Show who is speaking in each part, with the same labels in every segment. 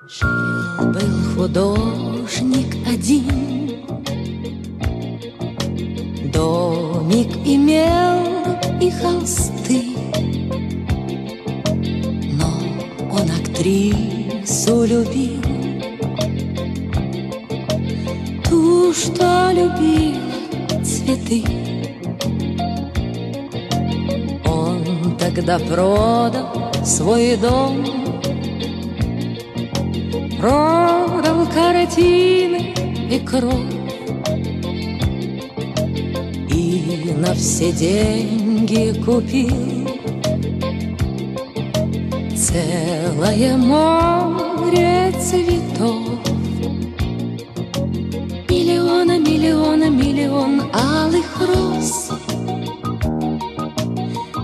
Speaker 1: Жил-был художник один, домик имел и холсты, но он актрису любил, ту, что любила цветы. Он тогда продал свой дом, продал картины и кровь, и на все деньги купил целое море цветов. Миллиона, миллиона, миллион алых роз.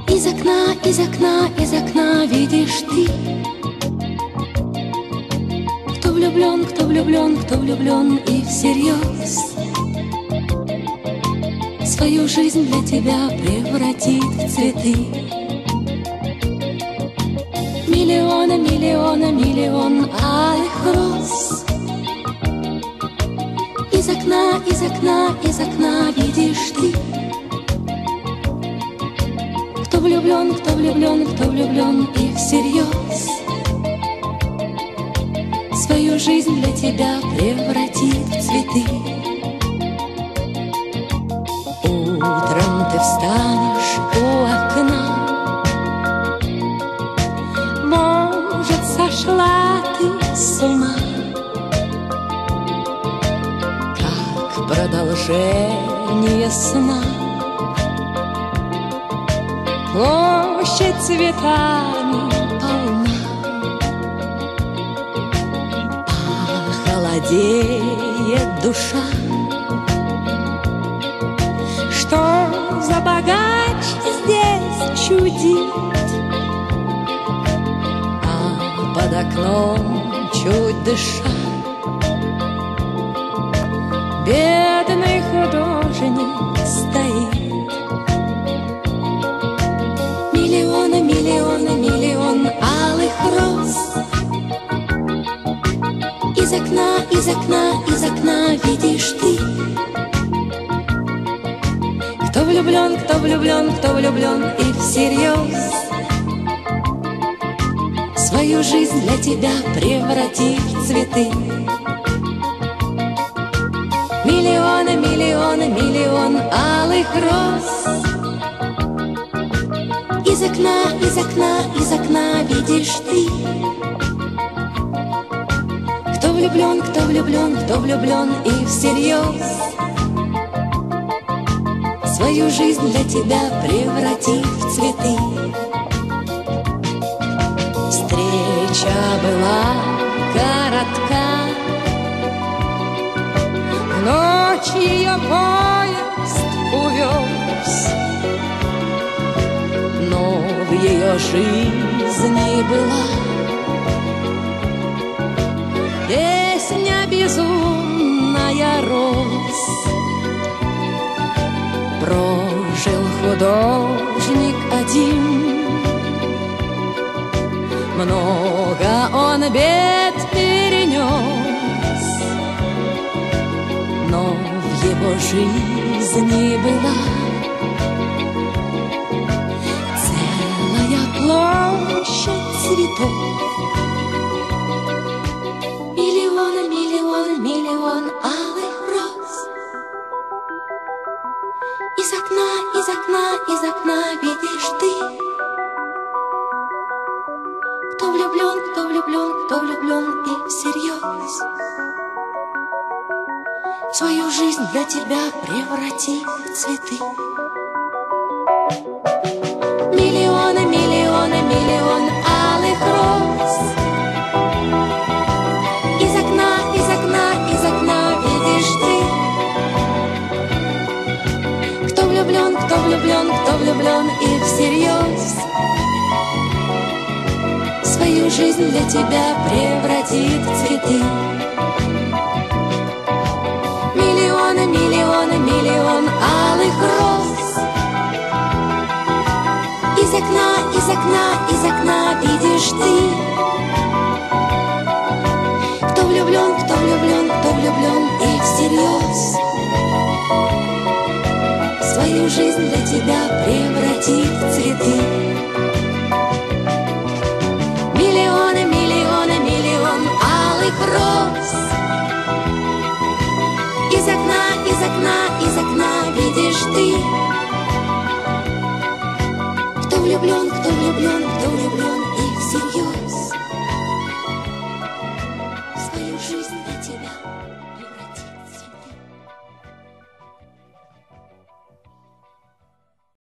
Speaker 1: Из окна, из окна, из окна видишь ты. Кто влюблен, кто влюблен, кто влюблен и всерьез свою жизнь для тебя превратит в цветы. Миллиона, миллиона, миллион алых роз. Из окна, из окна, из окна видишь ты. Кто влюблен, кто влюблен, кто влюблен и всерьез свою жизнь для тебя превратит в цветы. Утром ты встанешь у окна, может, сошла ты с ума, как продолжение сна. Площадь цветами полна, холодеет душа. Что за богач здесь чудит, а под окном чуть дыша бедный художник стоит. Миллиона, миллиона, миллион алых роз. Из окна, из окна, из окна видишь ты. Кто влюблен, кто влюблен, кто влюблен и всерьез свою жизнь для тебя превратит в цветы. Миллиона, миллиона, миллион алых роз. Из окна, из окна, из окна видишь ты. Кто влюблен, кто влюблен, кто влюблен и всерьез свою жизнь для тебя превратит в цветы. Встреча была коротка, в ночь ее поезд увез, но в ее жизни была песня безумная роз. Прожил художник один, много он бед перенес, но в его жизни была целая площадь цветов. Миллион, миллион, миллион алых роз. Из окна, из окна, из окна видишь ты. Кто влюблен, кто влюблен, кто влюблен и всерьез свою жизнь для тебя преврати в цветы. Миллионы, миллионы, миллион алых роз. Из окна, из окна, из окна видишь ты. Кто влюблен, кто влюблен, кто влюблен и всерьез свою жизнь для тебя превратит в цветы. Миллион алых роз. Из окна, из окна, из окна видишь ты. Кто влюблен, кто влюблен, кто влюблен и всерьез свою жизнь для тебя превратит в цветы. Миллионы, миллионы, миллион алых роз. Из окна, из окна, из окна видишь ты. Кто влюблен, кто влюблен, кто влюблен и всерьез